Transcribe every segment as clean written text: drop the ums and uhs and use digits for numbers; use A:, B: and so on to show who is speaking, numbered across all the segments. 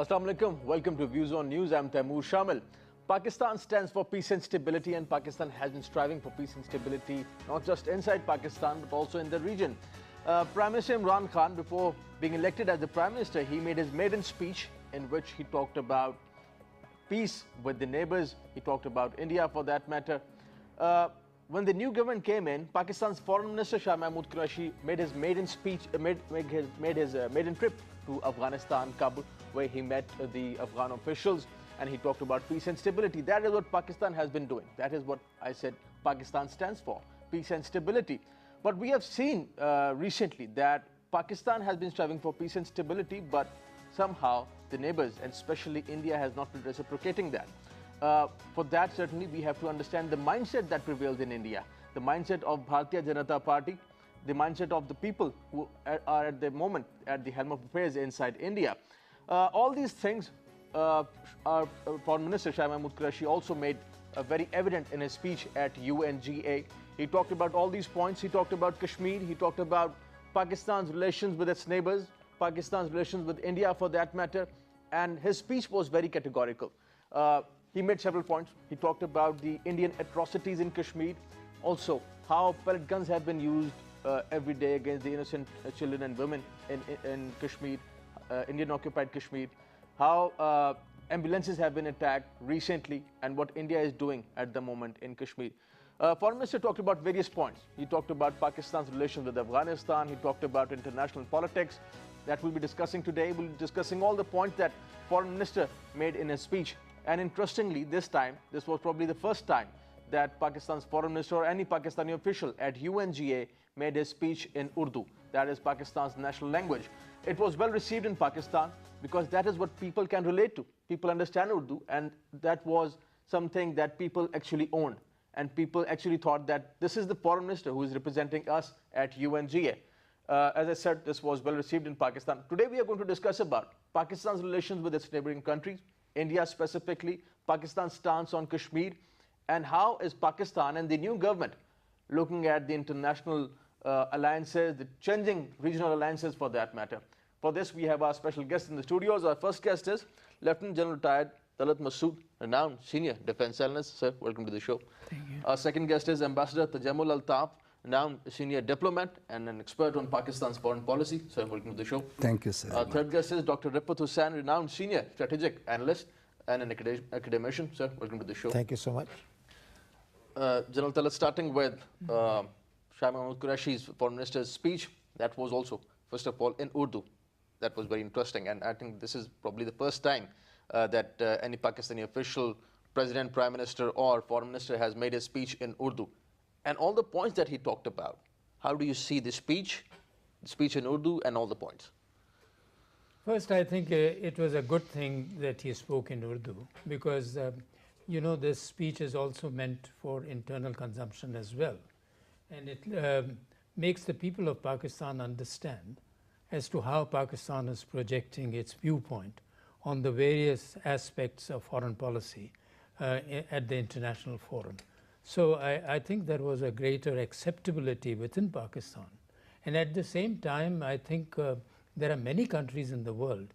A: Assalamu alaikum. Welcome to Views on News. I'm Taimur Shamil. Pakistan stands for peace and stability, and Pakistan has been striving for peace and stability not just inside Pakistan but also in the region. Prime Minister Imran Khan, before being elected as the Prime Minister, he made his maiden speech in which he talked about peace with the neighbors. He talked about India for that matter. When the new government came in, Pakistan's Foreign Minister Shah Mahmood Qureshi made his maiden speech, made his maiden trip to Afghanistan, Kabul, where he met the Afghan officials and he talked about peace and stability. That is what Pakistan has been doing. That is what I said Pakistan stands for, peace and stability. But we have seen recently that Pakistan has been striving for peace and stability, but somehow the neighbors, and especially India, has not been reciprocating that. For that, certainly, we have to understand the mindset that prevails in India, the mindset of Bharatiya Janata Party, the mindset of the people who are at the moment at the helm of affairs inside India. All these things, our Foreign Minister Shah Mahmood Qureshi also made very evident in his speech at UNGA. He talked about all these points. He talked about Kashmir. He talked about Pakistan's relations with its neighbors, Pakistan's relations with India for that matter, and his speech was very categorical. He made several points. He talked about the Indian atrocities in Kashmir, also how pellet guns have been used every day against the innocent children and women in Kashmir, Indian-occupied Kashmir, how ambulances have been attacked recently, and what India is doing at the moment in Kashmir. Foreign Minister talked about various points. He talked about Pakistan's relations with Afghanistan. He talked about international politics that we'll be discussing today. We'll be discussing all the points that Foreign Minister made in his speech. And interestingly, this time, this was probably the first time that Pakistan's Foreign Minister or any Pakistani official at UNGA made his speech in Urdu. That is Pakistan's national language. It was well received in Pakistan because that is what people can relate to. People understand Urdu, and that was something that people actually owned. And people actually thought that this is the Foreign Minister who is representing us at UNGA. As I said, this was well received in Pakistan. Today we are going to discuss about Pakistan's relations with its neighboring countries, India specifically, Pakistan's stance on Kashmir, and how is Pakistan and the new government looking at the international alliances, the changing regional alliances for that matter. For this, we have our special guest in the studios. Our first guest is Lieutenant General retired Talat Masood, renowned senior defense analyst. Sir, welcome to the show.
B: Thank you.
A: Our second guest is Ambassador Tajammul Altaf, renowned senior diplomat and an expert on Pakistan's foreign policy. Sir, welcome to the show.
B: Thank you, sir.
A: Our third guest is Dr. Rifat Hussain, renowned senior strategic analyst and an academician. Sir, welcome to the show.
B: Thank you so much.
A: General Talat, starting with Shah Mahmood Qureshi's Foreign Minister's speech, that was also, first of all, in Urdu. That was very interesting, and I think this is probably the first time that any Pakistani official, President, Prime Minister or Foreign Minister has made a speech in Urdu. And all the points that he talked about, how do you see the speech in Urdu and all the points?
C: First, I think it was a good thing that he spoke in Urdu because, you know, this speech is also meant for internal consumption as well. And it makes the people of Pakistan understand as to how Pakistan is projecting its viewpoint on the various aspects of foreign policy at the international forum. So I think there was a greater acceptability within Pakistan. And at the same time, I think there are many countries in the world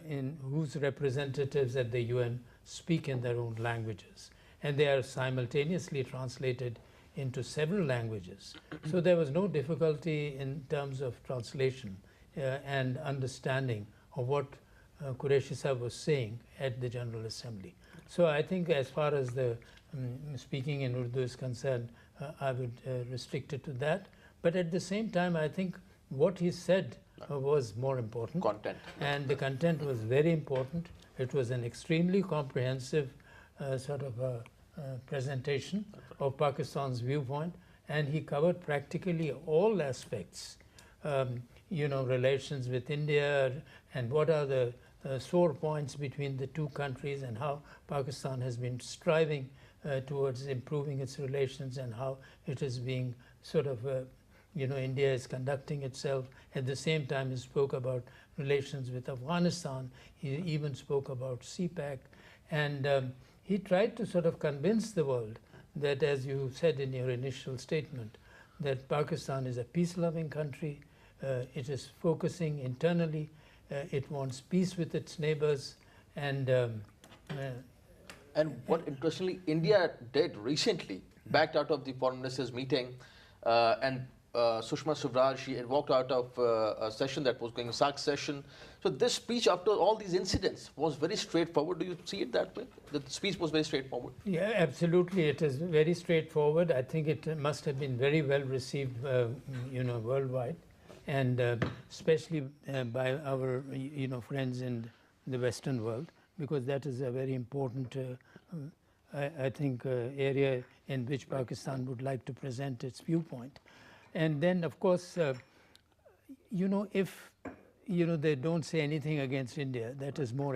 C: in whose representatives at the UN speak in their own languages. And they are simultaneously translated into several languages. So there was no difficulty in terms of translation and understanding of what Qureshi Sahib was saying at the General Assembly. So I think as far as the speaking in Urdu is concerned, I would restrict it to that. But at the same time, I think what he said was more important.
A: Content.
C: And the content was very important. It was an extremely comprehensive sort of presentation of Pakistan's viewpoint, and he covered practically all aspects, you know, relations with India and what are the sore points between the two countries and how Pakistan has been striving towards improving its relations and how it is being sort of, you know, India is conducting itself. At the same time, he spoke about relations with Afghanistan. He even spoke about CPAC. And he tried to sort of convince the world that, as you said in your initial statement, that Pakistan is a peace-loving country. It is focusing internally it wants peace with its neighbors, and
A: what interestingly India did recently, backed out of the foreign ministers meeting, and Sushma Swaraj, she had walked out of a session that was going, a SARC session. So this speech, after all these incidents, was very straightforward. Do you see it that way? The speech was very straightforward.
C: Yeah, absolutely. It is very straightforward. I think it must have been very well received, worldwide, and especially by our, friends in the Western world, because that is a very important, I think, area in which Pakistan would like to present its viewpoint. And then, of course, if they don't say anything against India, that is more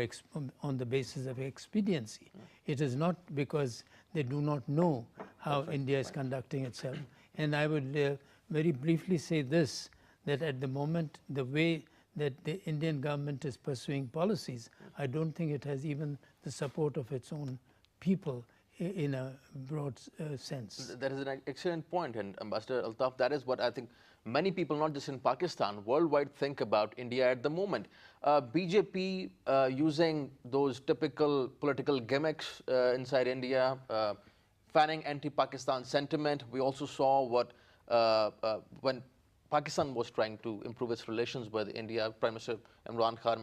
C: on the basis of expediency. It is not because they do not know how India is conducting itself. And I would very briefly say this, that at the moment, the way that the Indian government is pursuing policies, I don't think it has even the support of its own people in a broad sense.
A: That is an excellent point, and Ambassador Altaf, that is what I think many people, not just in Pakistan, worldwide think about India at the moment. BJP using those typical political gimmicks inside India, fanning anti-Pakistan sentiment. We also saw what when Pakistan was trying to improve its relations with India, Prime Minister Imran Khan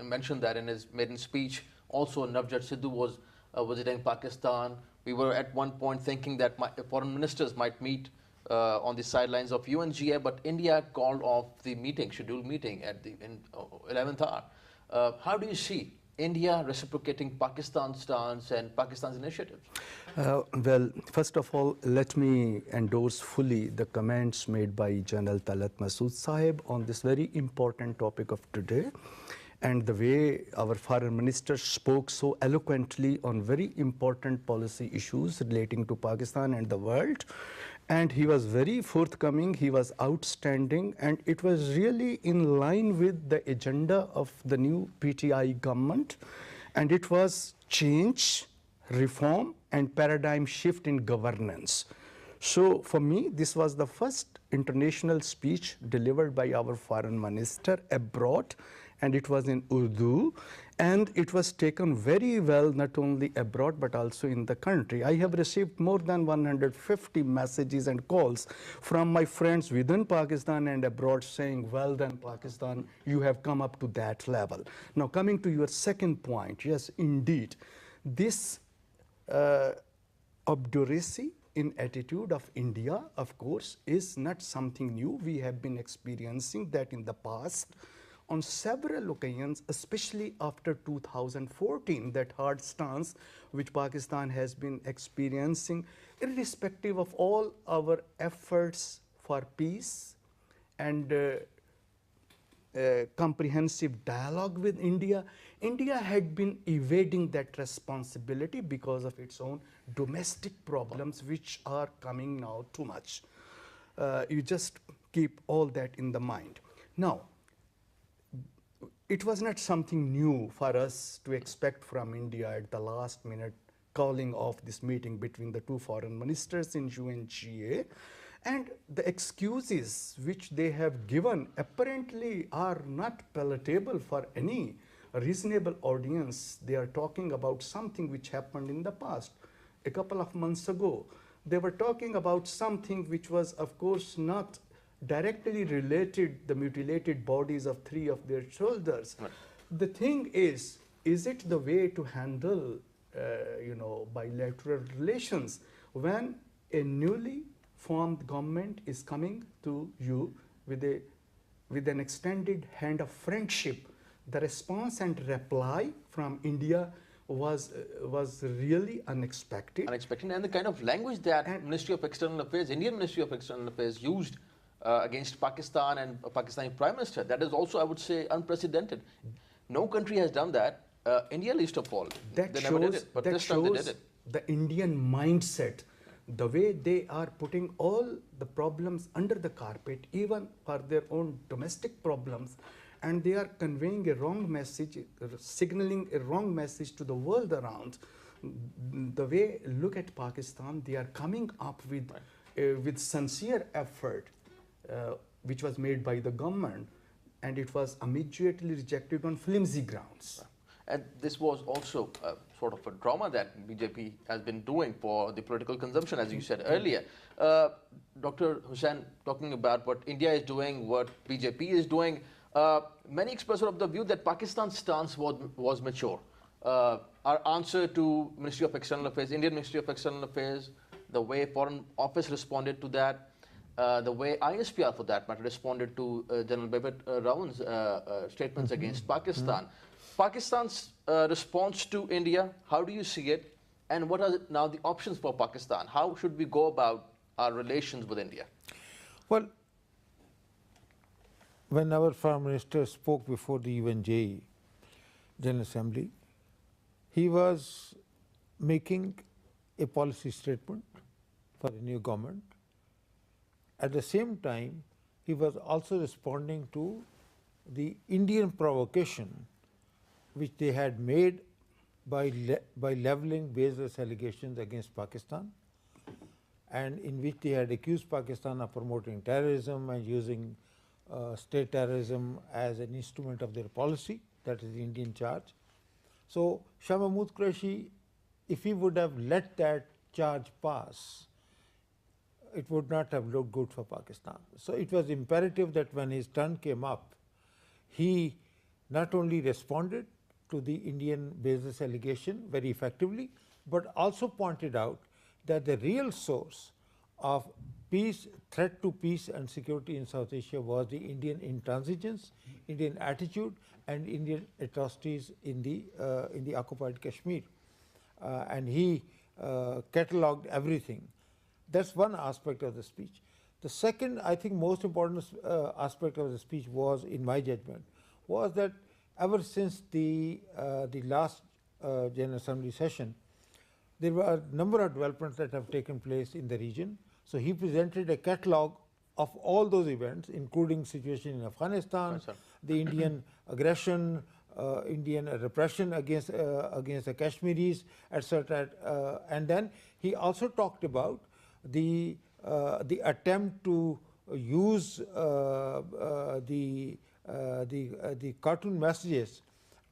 A: mentioned that in his maiden speech. Also, Navjot Sidhu was visiting Pakistan. We were at one point thinking that foreign ministers might meet on the sidelines of UNGA, but India called off the meeting, scheduled meeting at the 11th hour. How do you see India reciprocating Pakistan's stance and Pakistan's initiatives?
B: Well, first of all, let me endorse fully the comments made by General Talat Masood Sahib on this very important topic of today, and the way our foreign minister spoke so eloquently on very important policy issues relating to Pakistan and the world. And he was very forthcoming, he was outstanding, and it was really in line with the agenda of the new PTI government. And it was change, reform, and paradigm shift in governance. So for me, this was the first international speech delivered by our foreign minister abroad, and it was in Urdu, and it was taken very well not only abroad but also in the country. I have received more than 150 messages and calls from my friends within Pakistan and abroad saying, well done Pakistan, you have come up to that level. Now coming to your second point, yes indeed, this obduracy in attitude of India, of course, is not something new. We have been experiencing that in the past on several occasions, especially after 2014, that hard stance which Pakistan has been experiencing, irrespective of all our efforts for peace and comprehensive dialogue with India. India had been evading that responsibility because of its own domestic problems, which are coming now too much. You just keep all that in the mind. Now, it was not something new for us to expect from India at the last minute calling off this meeting between the two foreign ministers in UNGA. And the excuses which they have given apparently are not palatable for any reasonable audience. They are talking about something which happened in the past. A couple of months ago, they were talking about something which was, of course, not directly related, the mutilated bodies of 3 of their soldiers. Right. The thing is it the way to handle, bilateral relations when a newly formed government is coming to you with an extended hand of friendship? The response and reply from India was really unexpected.
A: Unexpected, and the kind of language that Ministry of External Affairs, Indian Ministry of External Affairs used against Pakistan and Pakistani Prime Minister, that is also, I would say, unprecedented. No country has done that. India least of all.
B: They
A: never did it, but this time they did it.
B: The Indian mindset, the way they are putting all the problems under the carpet, even for their own domestic problems, and they are conveying a wrong message, signaling a wrong message to the world around. The way, look at Pakistan, they are coming up with sincere effort, which was made by the government, and it was immediately rejected on flimsy grounds.
A: And this was also sort of a drama that BJP has been doing for the political consumption, as you said earlier. Dr. Hussain, talking about what India is doing, what BJP is doing, many experts are of the view that Pakistan's stance was mature. Our answer to Ministry of External Affairs, Indian Ministry of External Affairs, the way Foreign Office responded to that, the way ISPR, for that matter, responded to General Bipin Rawan's statements against Pakistan. Pakistan's response to India, how do you see it? And what are now the options for Pakistan? How should we go about our relations with India?
D: Well, when our Foreign Minister spoke before the UNGA General Assembly, he was making a policy statement for the new government. At the same time, he was also responding to the Indian provocation which they had made by leveling baseless allegations against Pakistan, and in which they had accused Pakistan of promoting terrorism and using state terrorism as an instrument of their policy. That is the Indian charge. So Shah Mahmood Qureshi, if he would have let that charge pass, it would not have looked good for Pakistan. So it was imperative that when his turn came up, he not only responded to the Indian baseless allegation very effectively, but also pointed out that the real source of peace, threat to peace and security in South Asia was the Indian intransigence, Indian attitude, and Indian atrocities in the occupied Kashmir. And he catalogued everything. That's one aspect of the speech. The second, I think, most important aspect of the speech was, in my judgment, was that ever since the last General Assembly session, there were a number of developments that have taken place in the region. So he presented a catalogue of all those events, including situation in Afghanistan, the Indian aggression, Indian repression against the Kashmiris, etc. And then he also talked about the attempt to use the cartoon messages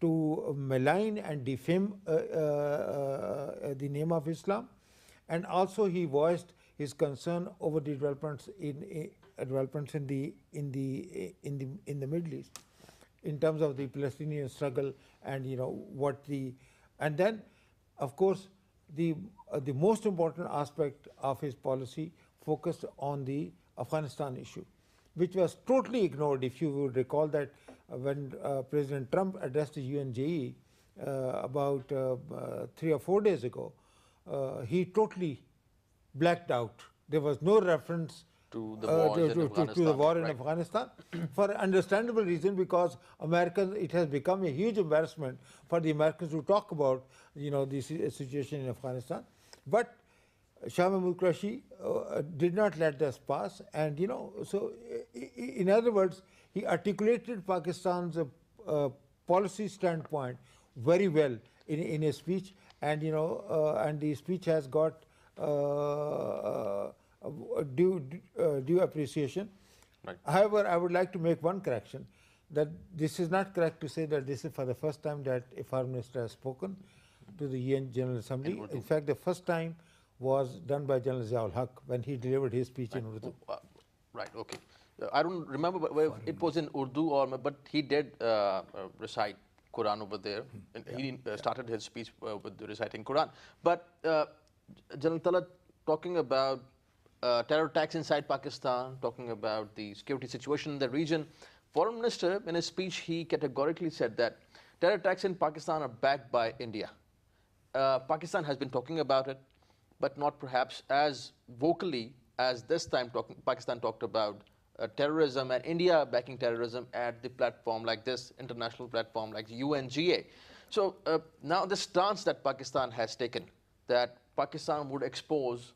D: to malign and defame the name of Islam, and also he voiced his concern over the developments in the Middle East, in terms of the Palestinian struggle, and and then, of course, the most important aspect of his policy focused on the Afghanistan issue, which was totally ignored. If you would recall that when President Trump addressed the UNGA about 3 or 4 days ago, he totally blacked out. There was no reference
A: to the war
D: in Afghanistan, for understandable reason, because Americans, it has become a huge embarrassment for the Americans to talk about the situation in Afghanistan. But Shah Mahmood Qureshi did not let this pass, and so in other words, he articulated Pakistan's policy standpoint very well in a speech, and and the speech has got due appreciation.
A: Right.
D: However, I would like to make one correction, that this is not correct to say that this is for the first time that a foreign minister has spoken to the UN General Assembly. In fact, the first time was done by General Ziaul Haq when he delivered his speech in Urdu.
A: Right, okay. I don't remember whether it was in Urdu but he did recite Quran over there. And he started his speech with reciting Quran. But General Talat, talking about terror attacks inside Pakistan, talking about the security situation in the region, Foreign Minister, in his speech, he categorically said that terror attacks in Pakistan are backed by India. Pakistan has been talking about it, but not perhaps as vocally as this time Pakistan talked about terrorism and India backing terrorism at the platform like this, international platform like UNGA. So now the stance that Pakistan has taken, that Pakistan would expose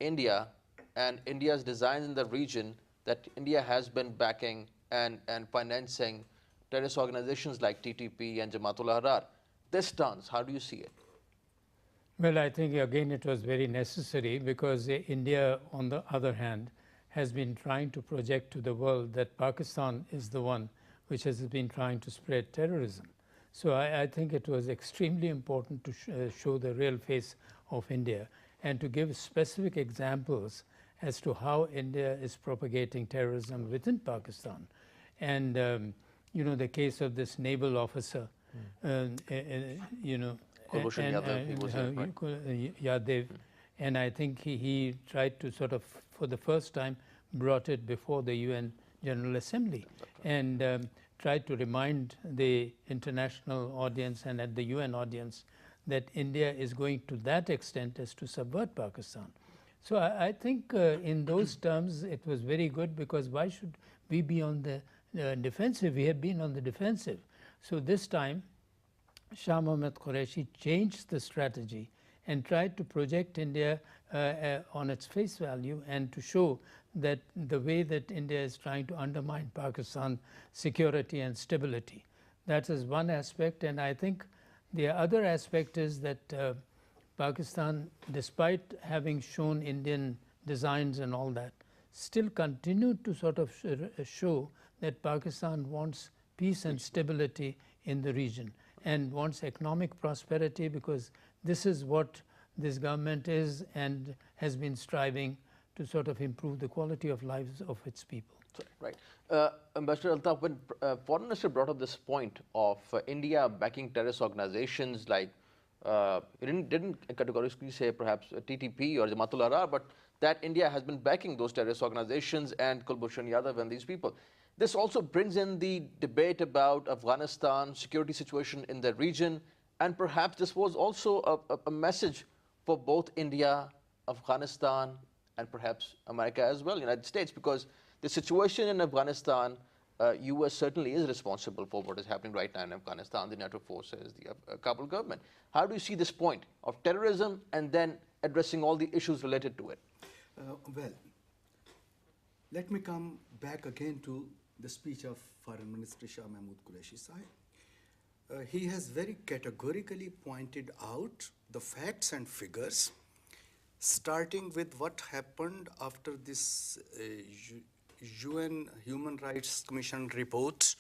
A: India and India's designs in the region, that India has been backing and financing terrorist organizations like TTP and Jamaatul Ahrar. This stance, how do you see it?
C: Well, I think again it was very necessary, because India, on the other hand, has been trying to project to the world that Pakistan is the one which has been trying to spread terrorism. So I think it was extremely important to show the real face of India and to give specific examples as to how India is propagating terrorism within Pakistan. And, the case of this naval officer,
A: Kulbhushan Yadav, he was here, right?
C: Yadav, and I think he tried to sort of, for the first time, brought it before the UN General Assembly and tried to remind the international audience and at the UN audience that India is going to that extent as to subvert Pakistan. So I think in those terms it was very good, because why should we be on the defensive? We have been on the defensive. So this time Shah Mohammad Qureshi changed the strategy and tried to project India on its face value and to show that the way that India is trying to undermine Pakistan's security and stability. That is one aspect, and I think the other aspect is that Pakistan, despite having shown Indian designs and all that, still continued to sort of show that Pakistan wants peace and stability in the region and wants economic prosperity, because this is what this government is and has been striving to sort of improve the quality of lives of its people.
A: Right. Ambassador Altaf, when Foreign Minister brought up this point of India backing terrorist organizations like, he didn't categorically say perhaps TTP or Jamaat-ul Ahrar, but that India has been backing those terrorist organizations and Kulbhushan Yadav and these people. This also brings in the debate about Afghanistan, security situation in the region, and perhaps this was also a message for both India, Afghanistan, and perhaps America as well, United States, because the situation in Afghanistan, US certainly is responsible for what is happening right now in Afghanistan, the NATO forces, the Kabul government. How do you see this point of terrorism and then addressing all the issues related to it?
B: Well, let me come back again to the speech of Foreign Minister Shah Mahmood Qureshi Sahib. He has very categorically pointed out the facts and figures, starting with what happened after this UN Human Rights Commission report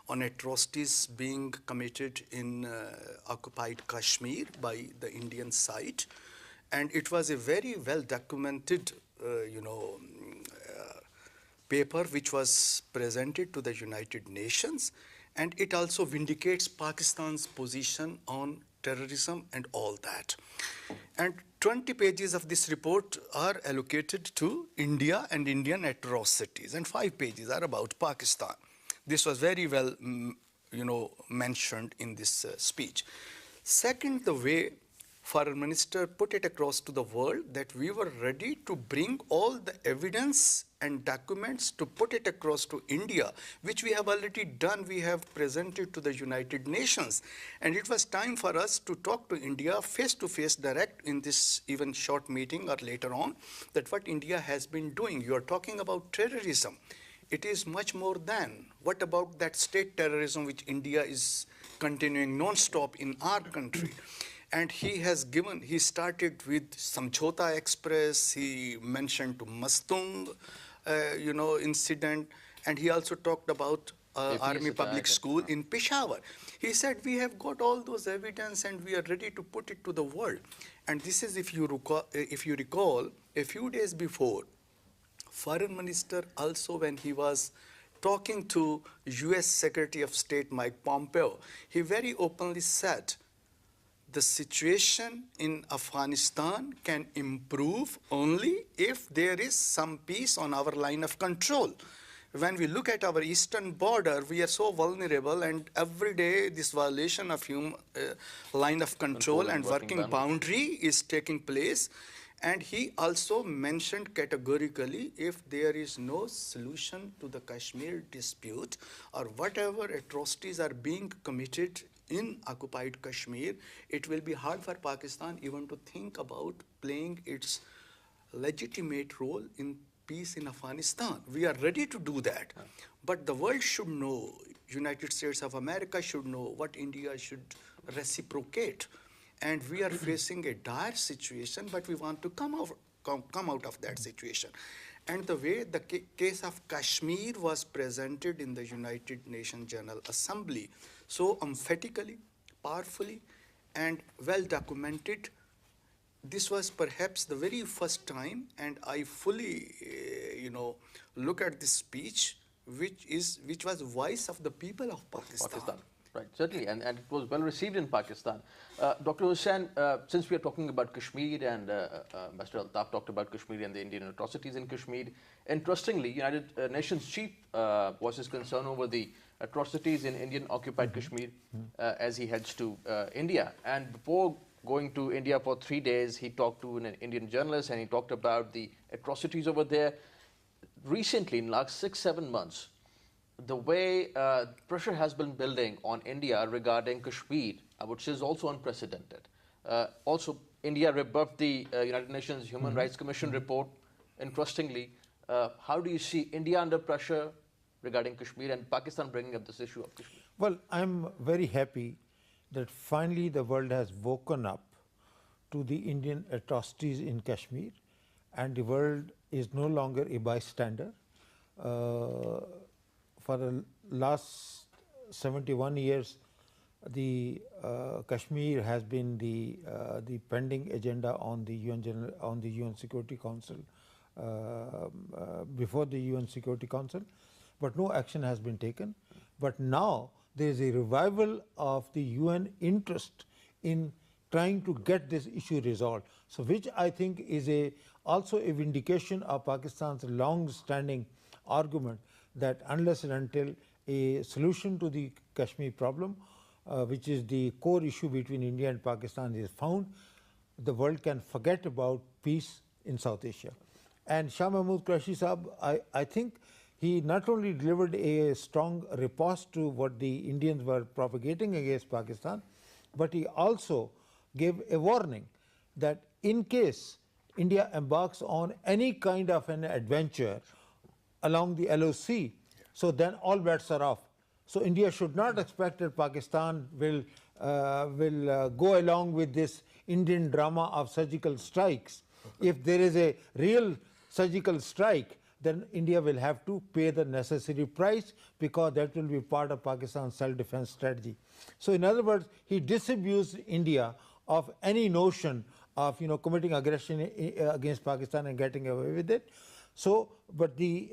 B: on atrocities being committed in occupied Kashmir by the Indian side. And it was a very well documented, paper which was presented to the United Nations, and it also vindicates Pakistan's position on terrorism and all that. And 20 pages of this report are allocated to India and Indian atrocities, and 5 pages are about Pakistan. This was very well, mentioned in this speech. Second, the way Foreign Minister put it across to the world that we were ready to bring all the evidence and documents to put it across to India, which we have already done. We have presented to the United Nations. And it was time for us to talk to India face to face, direct, in this even short meeting or later on, that what India has been doing. You are talking about terrorism. It is much more than. What about that state terrorism which India is continuing non-stop in our country? And he started with Samjhota Express, he mentioned to Mastung, incident, and he also talked about Army Public School in Peshawar. He said, we have got all those evidence and we are ready to put it to the world. And this is, if you recall, a few days before, Foreign Minister also, when he was talking to US Secretary of State Mike Pompeo, he very openly said, the situation in Afghanistan can improve only if there is some peace on our line of control. When we look at our eastern border, we are so vulnerable, and every day this violation of line of control and working boundary is taking place. And he also mentioned categorically, if there is no solution to the Kashmir dispute or whatever atrocities are being committed in occupied Kashmir, it will be hard for Pakistan even to think about playing its legitimate role in peace in Afghanistan. We are ready to do that. But the world should know, United States of America should know what India should reciprocate. And we are facing a dire situation, but we want to come out of that situation. And the way the case of Kashmir was presented in the United Nations General Assembly, so emphatically, powerfully, and well documented, this was perhaps the very first time, and I fully, look at this speech, which was voice of the people of Pakistan.
A: Right, certainly, and it was well received in Pakistan. Dr. Hussain, since we are talking about Kashmir and Mr. Altaf talked about Kashmir and the Indian atrocities in Kashmir, interestingly, United Nations chief voices concern over the atrocities in Indian occupied Kashmir as he heads to India. And before going to India for 3 days, he talked to an Indian journalist and he talked about the atrocities over there. Recently, in the last 6-7 months, the way pressure has been building on India regarding Kashmir, I would say, is also unprecedented. Also, India rebuffed the United Nations Human Rights Commission report. Interestingly, how do you see India under pressure regarding Kashmir and Pakistan bringing up this issue of Kashmir?
D: Well, I'm very happy that finally the world has woken up to the Indian atrocities in Kashmir, and the world is no longer a bystander. For the last 71 years, the Kashmir has been the pending agenda on the UN Security Council before the UN Security Council, but no action has been taken. But now there is a revival of the UN interest in trying to get this issue resolved. So, which I think is also a vindication of Pakistan's long-standing argument that unless and until a solution to the Kashmir problem, which is the core issue between India and Pakistan, is found, the world can forget about peace in South Asia. And Shah Mahmood Qureshi Sahab, I think he not only delivered a strong riposte to what the Indians were propagating against Pakistan, but he also gave a warning that in case India embarks on any kind of an adventure along the LOC, so then all bets are off. So India should not expect that Pakistan will go along with this Indian drama of surgical strikes. If there is a real surgical strike, then India will have to pay the necessary price, because that will be part of Pakistan's self-defense strategy. So in other words, he disabused India of any notion of committing aggression against Pakistan and getting away with it. So, but the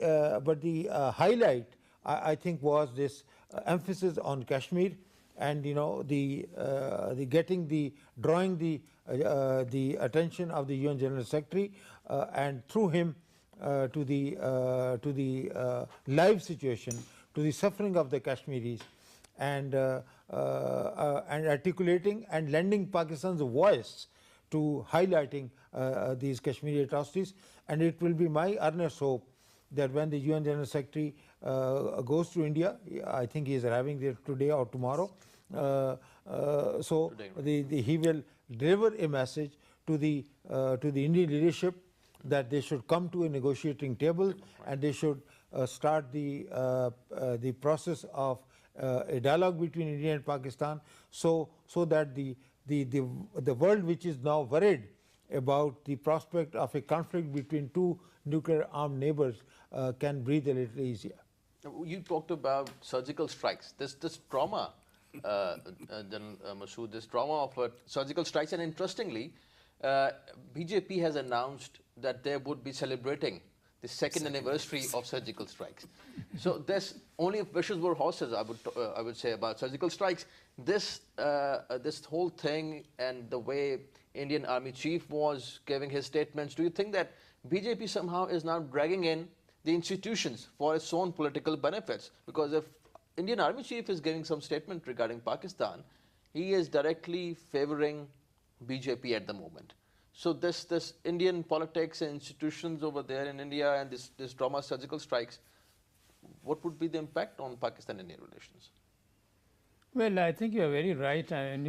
D: highlight I think was this emphasis on Kashmir, and drawing the attention of the UN General Secretary and through him to the live situation, to the suffering of the Kashmiris, and articulating and lending Pakistan's voice to highlighting these Kashmiri atrocities. And it will be my earnest hope that when the UN General Secretary goes to India, I think he is arriving there today or tomorrow, he will deliver a message to the Indian leadership that they should come to a negotiating table, and they should start the process of a dialogue between India and Pakistan, so that the world, which is now worried about the prospect of a conflict between two nuclear armed neighbors, can breathe a little easier.
A: You talked about surgical strikes. This trauma, General Masood, this trauma of surgical strikes, and interestingly, BJP has announced that they would be celebrating the second anniversary of surgical strikes. So this only if wishes were horses, I would say, about surgical strikes. This whole thing and the way Indian Army Chief was giving his statements, do you think that BJP somehow is now dragging in the institutions for its own political benefits? Because if Indian Army Chief is giving some statement regarding Pakistan, he is directly favoring BJP at the moment. So this Indian politics and institutions over there in India and this trauma surgical strikes, what would be the impact on Pakistan-India relations?
C: Well, I think you are very right.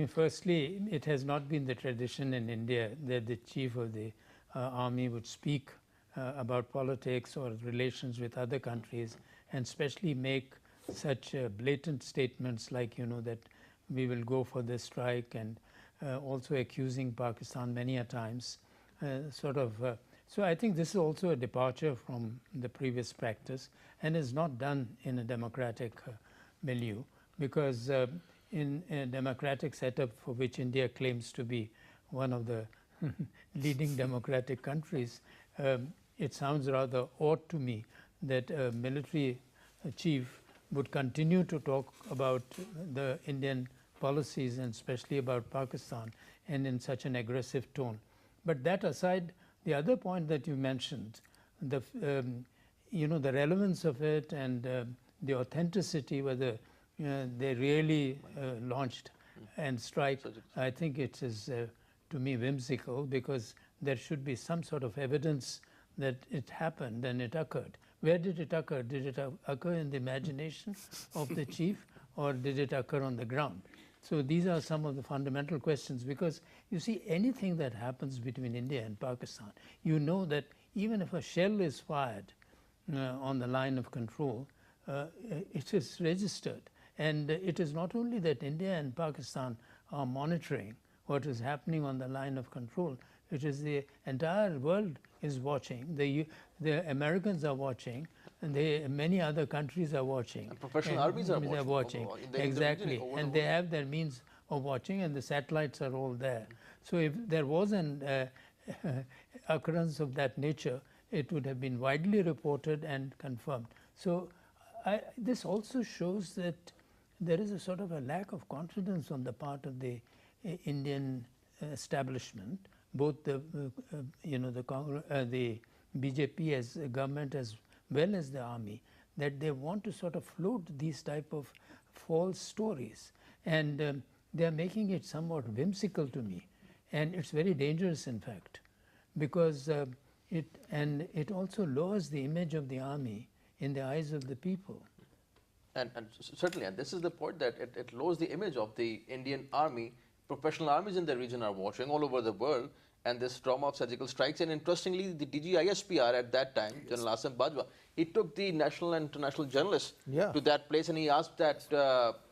C: Firstly, it has not been the tradition in India that the chief of the army would speak about politics or relations with other countries, and especially make such blatant statements like, that we will go for this strike, and also accusing Pakistan many a times, sort of So I think this is also a departure from the previous practice and is not done in a democratic milieu, because in a democratic setup for which India claims to be one of the leading democratic countries, it sounds rather odd to me that a military chief would continue to talk about the Indian policies and especially about Pakistan and in such an aggressive tone. But that aside, the other point that you mentioned, the the relevance of it and the authenticity, whether they really launched and strike, I think it is to me whimsical, because there should be some sort of evidence that it happened and it occurred. Where did it occur? Did it occur in the imagination of the chief, or did it occur on the ground? So these are some of the fundamental questions, because you see, anything that happens between India and Pakistan, you know that even if a shell is fired on the line of control, it is registered. And it is not only that India and Pakistan are monitoring what is happening on the line of control, it is the entire world is watching, the Americans are watching, and many other countries are watching.
A: And professional armies are watching.
C: Exactly, and they have their means of watching, and the satellites are all there. So if there was an occurrence of that nature, it would have been widely reported and confirmed. So this also shows that there is a sort of a lack of confidence on the part of the Indian establishment, both the the BJP as a government as well as the army, that they want to sort of float these type of false stories, and they are making it somewhat whimsical to me, and it's very dangerous, in fact, because it also lowers the image of the army in the eyes of the people.
A: And certainly, and this is the point, that it lowers the image of the Indian army. Professional armies in the region are watching all over the world, and this trauma of surgical strikes. And interestingly, the DG ISPR at that time, General Asim Bajwa, he took the national and international journalists to that place, and he asked that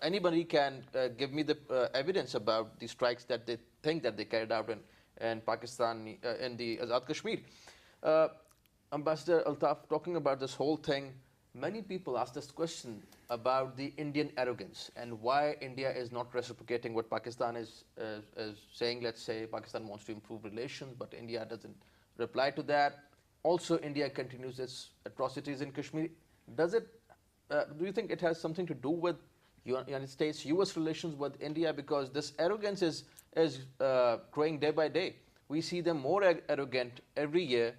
A: anybody can give me the evidence about the strikes that they think that they carried out in Pakistan, in the Azad Kashmir. Ambassador Altaf, talking about this whole thing, many people ask this question about the Indian arrogance and why India is not reciprocating what Pakistan is saying. Let's say Pakistan wants to improve relations, but India doesn't reply to that. Also, India continues its atrocities in Kashmir. Does it? Do you think it has something to do with United States, US relations with India? Because this arrogance is growing day by day. We see them more arrogant every year.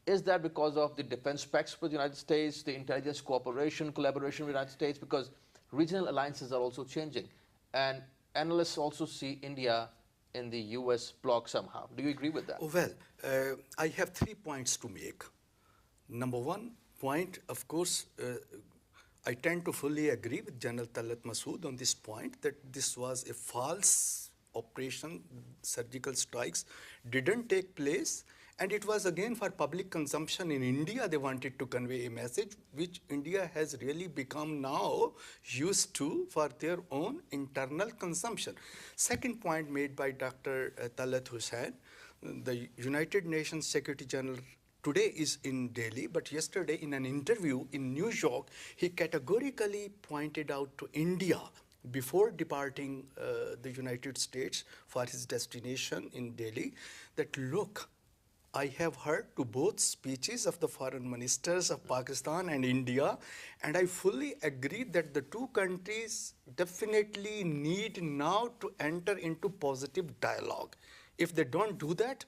A: Is that because of the defense pacts with the United States, the intelligence cooperation, collaboration with the United States? Because regional alliances are also changing. And analysts also see India in the US bloc somehow. Do you agree with that?
B: Well, I have 3 points to make. Number one point, of course, I tend to fully agree with General Talat Masood on this point, that this was a false operation. Surgical strikes didn't take place. And it was again for public consumption in India. They wanted to convey a message which India has really become now used to for their own internal consumption. Second point made by Dr. Talat Hussain, the United Nations Secretary General today is in Delhi, but yesterday in an interview in New York, he categorically pointed out to India before departing the United States for his destination in Delhi that, look, I have heard to both speeches of the foreign ministers of Pakistan and India, and I fully agree that the two countries definitely need now to enter into positive dialogue. If they don't do that,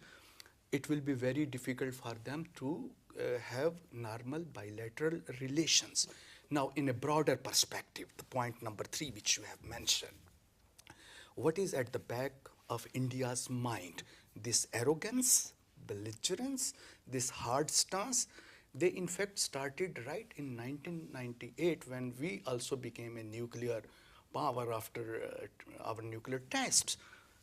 B: it will be very difficult for them to have normal bilateral relations. Now, in a broader perspective, the point number 3, which you have mentioned, what is at the back of India's mind? This arrogance, belligerence, this hard stance, they in fact started right in 1998 when we also became a nuclear power after our nuclear tests.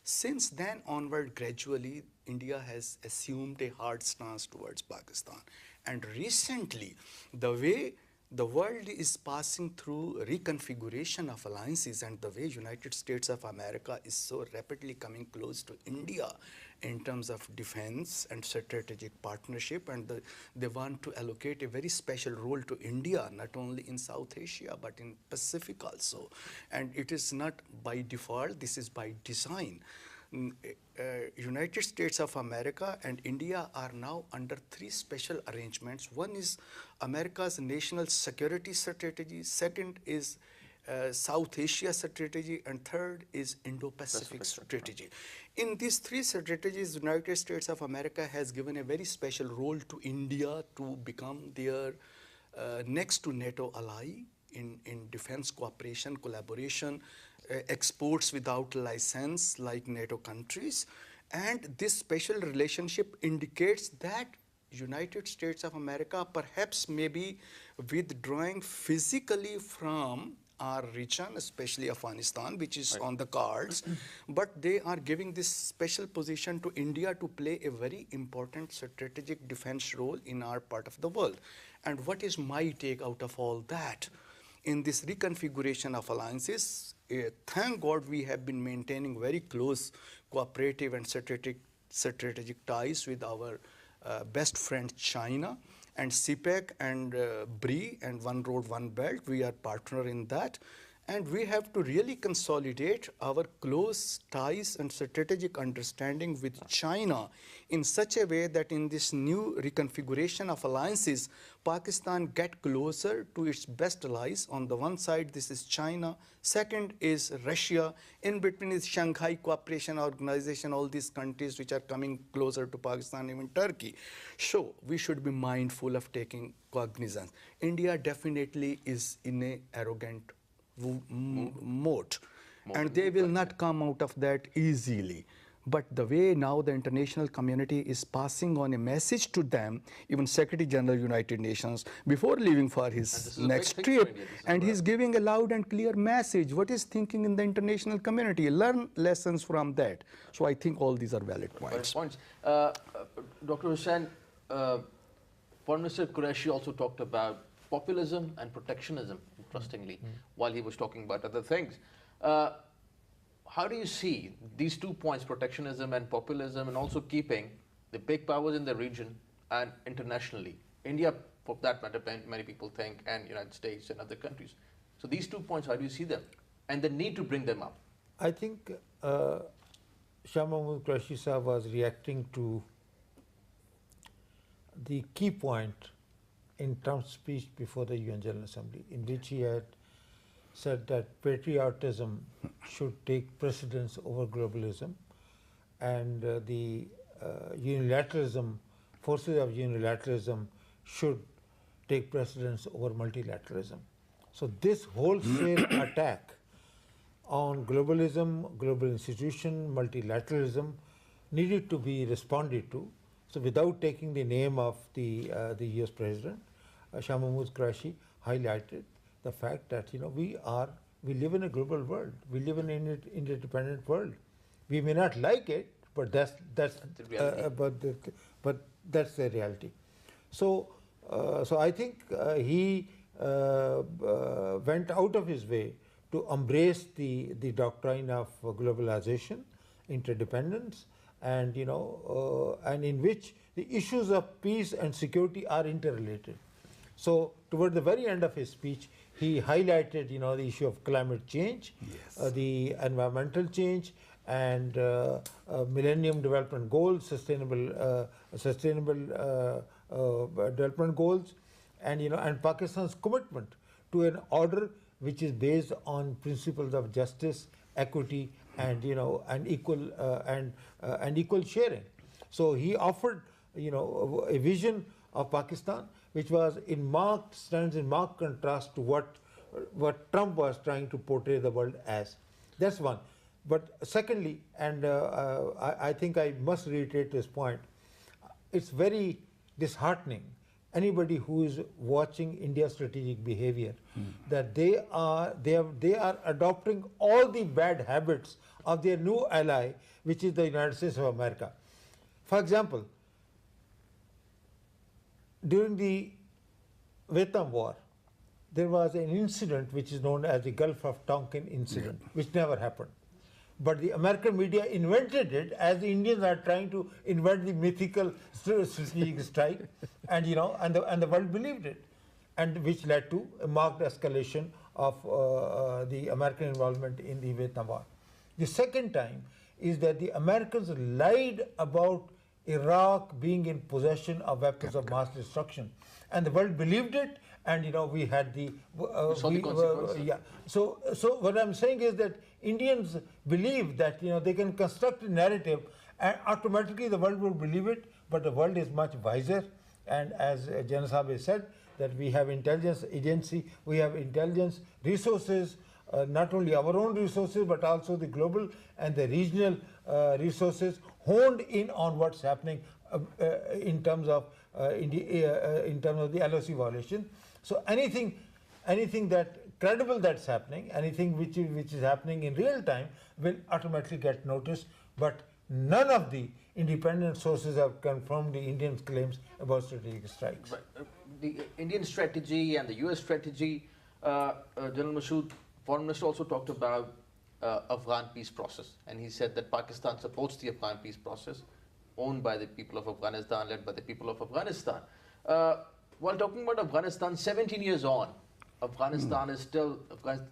B: Since then onward, gradually, India has assumed a hard stance towards Pakistan. And recently, the way the world is passing through reconfiguration of alliances and the way United States of America is so rapidly coming close to India in terms of defense and strategic partnership, and they want to allocate a very special role to India, not only in South Asia, but in Pacific also. And it is not by default, this is by design. United States of America and India are now under 3 special arrangements. One is America's national security strategy, second is South Asia strategy, and third is Indo-Pacific strategy. In these 3 strategies, United States of America has given a very special role to India to become their next to NATO ally in defense cooperation, collaboration, exports without license like NATO countries. And this special relationship indicates that United States of America perhaps may be withdrawing physically from our region, especially Afghanistan, which is on the cards, but they are giving this special position to India to play a very important strategic defense role in our part of the world. And what is my take out of all that? In this reconfiguration of alliances, thank God we have been maintaining very close cooperative and strategic ties with our best friend China, and CPEC and BRI and One Road, One Belt. We are partner in that. And we have to really consolidate our close ties and strategic understanding with China in such a way that in this new reconfiguration of alliances, Pakistan get closer to its best allies. On the one side, this is China. Second is Russia. In between is Shanghai Cooperation Organization, all these countries which are coming closer to Pakistan, even Turkey. So we should be mindful of taking cognizance. India definitely is in an arrogant mode, and they will not come out of that easily. But the way now the international community is passing on a message to them, even Secretary General United Nations, before leaving for his next trip, and he's giving a loud and clear message, what is thinking in the international community, learn lessons from that. So I think all these are valid points.
A: Dr. Hussain, Foreign Minister Qureshi also talked about populism and protectionism, interestingly, while he was talking about other things. How do you see these 2 points, protectionism and populism, and also keeping the big powers in the region and internationally? India, for that matter, many people think, and United States and other countries. So these 2 points, how do you see them? And the need to bring them up?
D: I think Shah Mahmood Qureshi Sahab was reacting to the key point in Trump's speech before the UN General Assembly, in which he had said that patriotism should take precedence over globalism, and the unilateralism, forces of unilateralism should take precedence over multilateralism. So this wholesale attack on globalism, global institution, multilateralism needed to be responded to. So without taking the name of the US President, Shah Mahmood Qureshi highlighted the fact that we live in a global world. We live in an interdependent world. We may not like it, but that's the reality. But that's the reality. So I think he went out of his way to embrace the doctrine of globalization, interdependence, and and in which the issues of peace and security are interrelated. So toward the very end of his speech, he highlighted the issue of climate change,
B: yes,
D: the environmental change, and Millennium Development Goals, sustainable development goals, and Pakistan's commitment to an order which is based on principles of justice, equity, and and equal sharing. So he offered a vision of Pakistan which was stands in marked contrast to what Trump was trying to portray the world as. That's one. But secondly, and I think I must reiterate this point, it's very disheartening, anybody who is watching India's strategic behavior, that they are adopting all the bad habits of their new ally, which is the United States of America. For example, during the Vietnam War, there was an incident which is known as the Gulf of Tonkin incident, which never happened. but the American media invented it as the Indians are trying to invent the mythical strategic strike, and and the world believed it, and which led to a marked escalation of the American involvement in the Vietnam War. The second time is that the Americans lied about Iraq being in possession of weapons of mass destruction, and the world believed it, and we had the
A: consequences.
D: So what I'm saying is that Indians believe that they can construct a narrative, and automatically the world will believe it. But the world is much wiser, and as Jana Sahab has said, that we have intelligence agency, we have intelligence resources, not only our own resources but also the global and the regional resources honed in on what's happening in terms of the LOC violation. So anything that credible that's happening, anything which is happening in real time will automatically get noticed. But none of the independent sources have confirmed the Indian claims about strategic strikes.
A: Right. The Indian strategy and the US strategy, General Massoud, Foreign Minister also talked about Afghan peace process, and he said that Pakistan supports the Afghan peace process owned by the people of Afghanistan, led by the people of Afghanistan. While talking about Afghanistan, 17 years on, Afghanistan is still,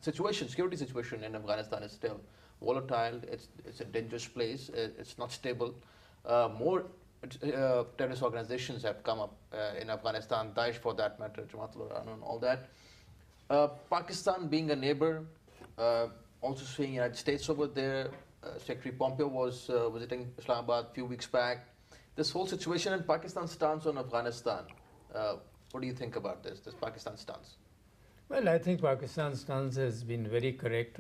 A: security situation in Afghanistan is still volatile. It's a dangerous place. It's not stable. More terrorist organizations have come up in Afghanistan, Daesh for that matter, Jamaat-ul-Iran and all that. Pakistan being a neighbor, also seeing United States over there. Secretary Pompeo was visiting Islamabad a few weeks back. This whole situation and Pakistan's stance on Afghanistan, what do you think about this Pakistan stance?
C: Well, I think Pakistan's stance has been very correct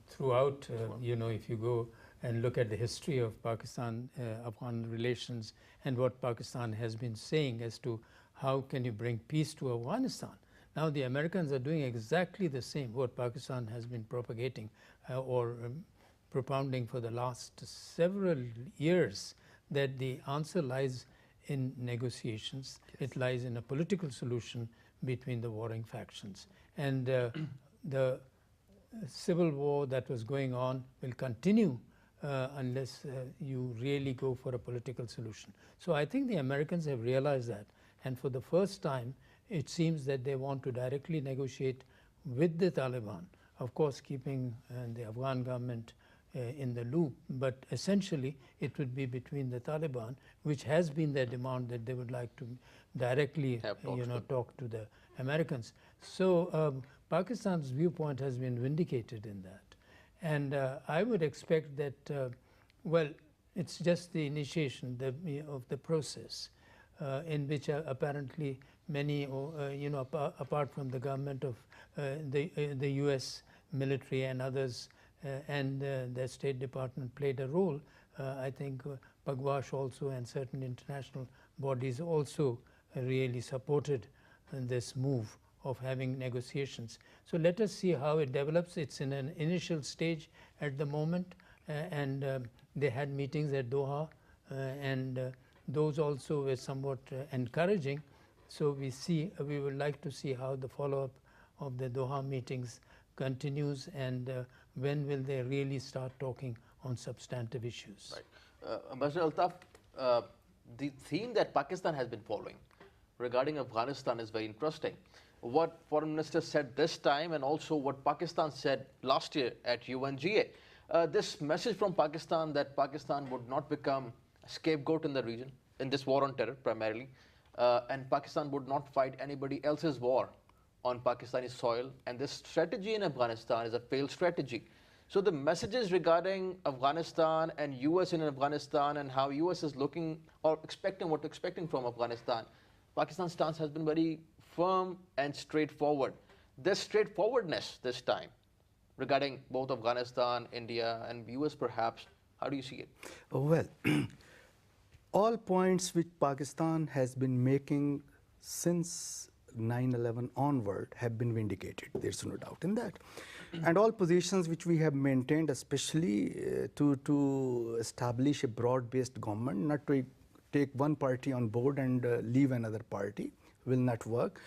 C: throughout. If you go and look at the history of Pakistan-Afghan relations and what Pakistan has been saying as to how can you bring peace to Afghanistan. Now the Americans are doing exactly the same, what Pakistan has been propagating or propounding for the last several years, that the answer lies in negotiations. It lies in a political solution between the warring factions. And the civil war that was going on will continue unless you really go for a political solution. So I think the Americans have realized that, and for the first time it seems that they want to directly negotiate with the Taliban, of course keeping the Afghan government in the loop, but essentially it would be between the Taliban, which has been their demand that they would like to directly talk to the Americans. So Pakistan's viewpoint has been vindicated in that. And I would expect that, well, it's just the initiation of the process in which apparently many, apart from the government of the US military and others and the State Department played a role. I think Pagwash also and certain international bodies also really supported this move of having negotiations. So let us see how it develops. It's in an initial stage at the moment, and they had meetings at Doha, and those also were somewhat encouraging. So we would like to see how the follow-up of the Doha meetings continues, and when will they really start talking on substantive issues.
A: Right. Ambassador Altaf, the theme that Pakistan has been following regarding Afghanistan is very interesting. What Foreign Minister said this time and also what Pakistan said last year at UNGA. This message from Pakistan that Pakistan would not become a scapegoat in the region, in this war on terror primarily, and Pakistan would not fight anybody else's war on Pakistani soil, and this strategy in Afghanistan is a failed strategy. So the messages regarding Afghanistan and US in Afghanistan and how US is looking or expecting from Afghanistan, Pakistan's stance has been very firm and straightforward. This straightforwardness this time regarding both Afghanistan, India and US perhaps, how do you see it?
B: Well, all points which Pakistan has been making since 9/11 onward have been vindicated. There's no doubt in that. And all positions which we have maintained, especially to establish a broad-based government, not to take one party on board and leave another party, will not work.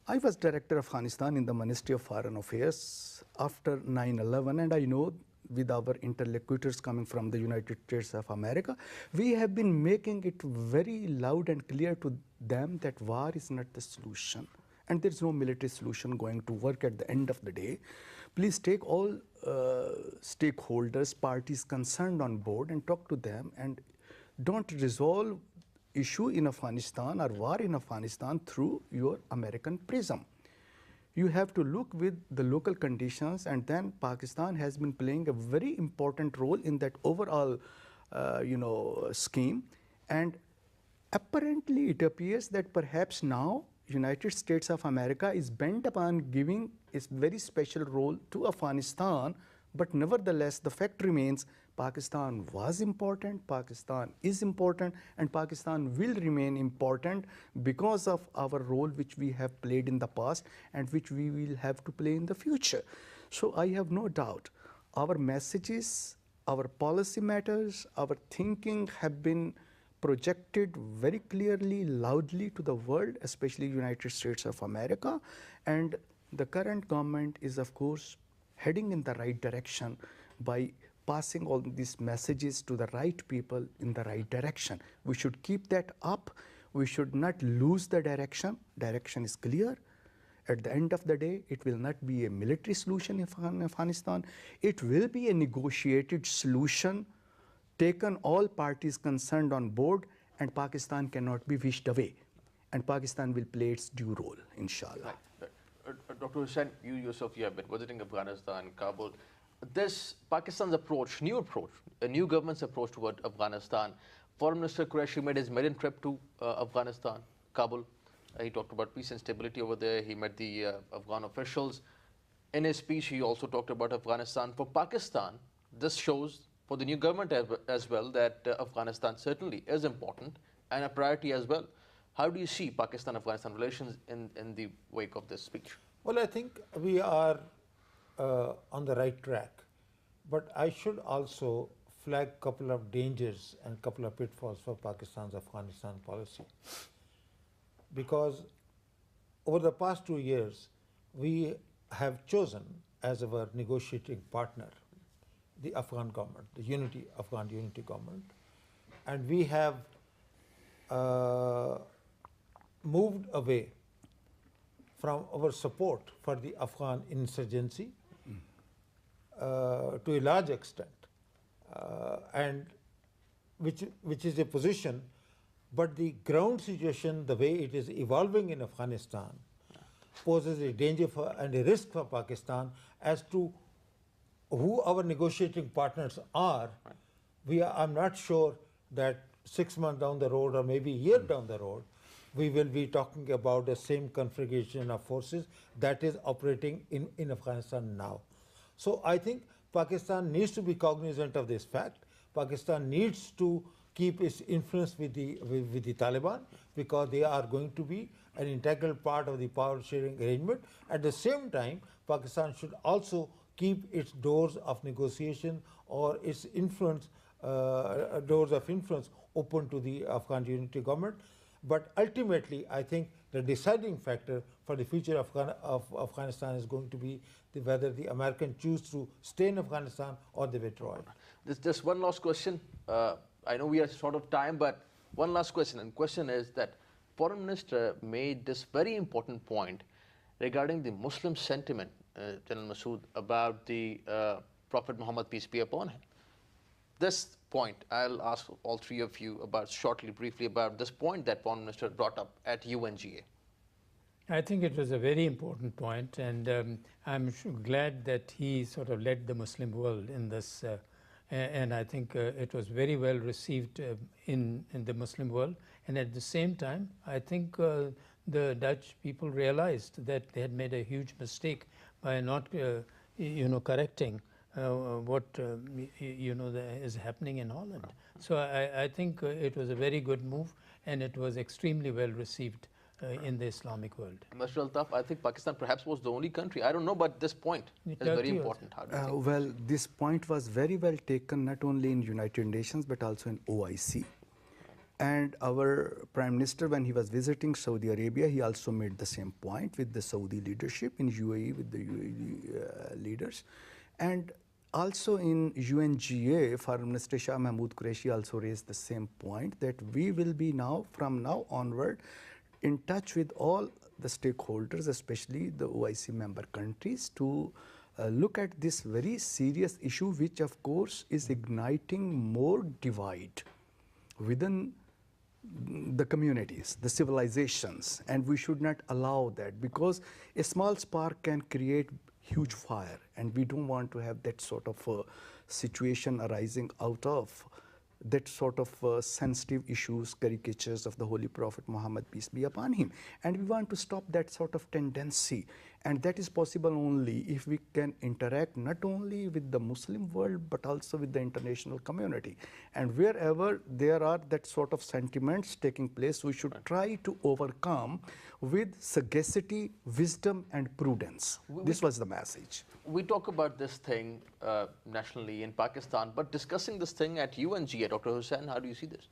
B: I was Director of Afghanistan in the Ministry of Foreign Affairs after 9/11, and I know with our interlocutors coming from the United States of America, we have been making it very loud and clear to them that war is not the solution. And there's no military solution going to work at the end of the day. Please take all stakeholders, parties concerned on board and talk to them, and don't resolve issue in Afghanistan or war in Afghanistan through your American prism. You have to look with the local conditions, and then Pakistan has been playing a very important role in that overall scheme. And apparently it appears that perhaps now United States of America is bent upon giving a very special role to Afghanistan, but nevertheless the fact remains Pakistan was important, Pakistan is important, and Pakistan will remain important because of our role which we have played in the past and which we will have to play in the future. So I have no doubt our messages, our policy matters, our thinking have been projected very clearly, loudly to the world, especially United States of America, and the current government is of course heading in the right direction by passing all these messages to the right people in the right direction. We should keep that up. We should not lose the direction. Direction is clear. At the end of the day, it will not be a military solution in Afghanistan. It will be a negotiated solution, taken all parties concerned on board, and Pakistan cannot be wished away. And Pakistan will play its due role, inshallah.
A: Right. Dr. Hussain, you yourself, you have been visiting Afghanistan, Kabul. This Pakistan's approach, a new government's approach toward Afghanistan. Foreign Minister Qureshi made his maiden trip to Afghanistan, Kabul. He talked about peace and stability over there. He met the Afghan officials. In his speech, he also talked about Afghanistan. For Pakistan, this shows for the new government as well that Afghanistan certainly is important and a priority as well. How do you see Pakistan-Afghanistan relations in the wake of this speech?
D: Well, I think we are on the right track, but I should also flag a couple of dangers and a couple of pitfalls for Pakistan's Afghanistan policy. Because over the past 2 years, we have chosen as our negotiating partner the Afghan government, the Afghan unity government, and we have moved away from our support for the Afghan insurgency to a large extent, and which is a position, but the ground situation, the way it is evolving in Afghanistan, poses a danger and a risk for Pakistan as to who our negotiating partners are. I'm not sure that 6 months down the road or maybe a year down the road, we will be talking about the same configuration of forces that is operating in Afghanistan now. So I think Pakistan needs to be cognizant of this fact. Pakistan needs to keep its influence with the Taliban, because they are going to be an integral part of the power sharing arrangement. At the same time, Pakistan should also keep its doors of negotiation or its influence, doors of influence open to the Afghan unity government. But ultimately, I think the deciding factor for the future of Afghanistan is going to be whether the Americans choose to stay in Afghanistan or they withdraw it.
A: There's just one last question. I know we are short of time, but one last question. And the question is that Foreign Minister made this very important point regarding the Muslim sentiment, General Masood, about the Prophet Muhammad, peace be upon him. This point, I'll ask all three of you about briefly about this point that Foreign Minister brought up at UNGA.
C: I think it was a very important point, and I'm glad that he sort of led the Muslim world in this, and I think it was very well received in the Muslim world. And at the same time, I think the Dutch people realized that they had made a huge mistake by not, correcting what is happening in Holland. So I think it was a very good move, and it was extremely well received in the Islamic world.
A: Mr. Altaf, I think Pakistan perhaps was the only country. I don't know, but this point is very important. How do you think?
B: Well, this point was very well taken, not only in United Nations but also in OIC. And our Prime Minister, when he was visiting Saudi Arabia, he also made the same point with the Saudi leadership, in UAE with the UAE leaders. And Also in UNGA, Foreign Minister Shah Mahmood Qureshi also raised the same point that we will be now, from now onward, in touch with all the stakeholders, especially the OIC member countries, to look at this very serious issue, which of course is igniting more divide within the communities, the civilizations, and we should not allow that, because a small spark can create huge fire, and we don't want to have that sort of situation arising out of that sort of sensitive issues, caricatures of the Holy Prophet Muhammad, peace be upon him. And we want to stop that sort of tendency. And that is possible only if we can interact not only with the Muslim world, but also with the international community. And wherever there are that sort of sentiments taking place, we should try to overcome with sagacity, wisdom, and prudence. This was the message.
A: We talk about this thing nationally in Pakistan, but discussing this thing at UNGA, Dr. Hussain, how do you see this?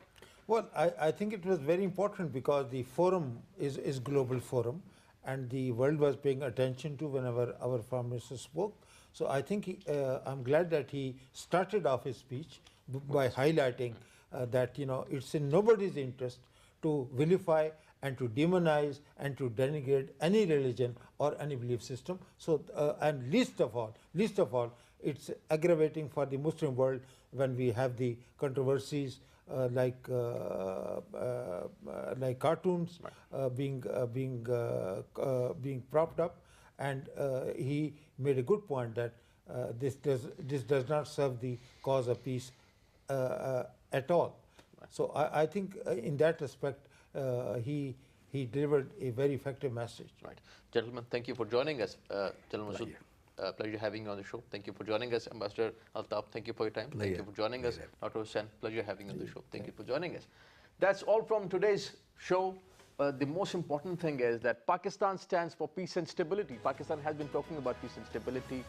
D: Well, I think it was very important because the forum is global forum, and the world was paying attention to whenever our Prime Minister spoke. So I think I'm glad that he started off his speech by highlighting that it's in nobody's interest to vilify and to demonize and to denigrate any religion or any belief system. So and least of all, it's aggravating for the Muslim world when we have the controversies like cartoons being propped up, and he made a good point that this does not serve the cause of peace at all. So I think in that respect he delivered a very effective message.
A: Right, gentlemen, thank you for joining us. Gentlemen, pleasure having you on the show. Thank you for joining us. Ambassador Altaf, thank you for your time. Thank you for joining us. Dr. Hussain, pleasure having you on the show. Thank you for joining us. That's all from today's show. The most important thing is that Pakistan stands for peace and stability. Pakistan has been talking about peace and stability.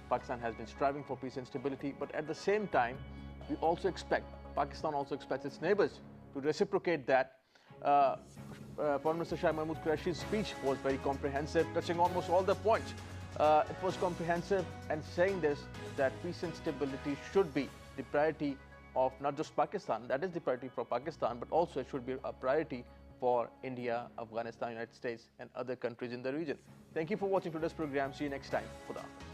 A: Pakistan has been striving for peace and stability. But at the same time, Pakistan also expects its neighbors to reciprocate that. Foreign Minister Shah Mahmood Qureshi's speech was very comprehensive, touching almost all the points. It was comprehensive and saying this, that peace and stability should be the priority of not just Pakistan, that is the priority for Pakistan, but also it should be a priority for India, Afghanistan, United States, and other countries in the region. Thank you for watching today's program. See you next time. Khuda Hafiz.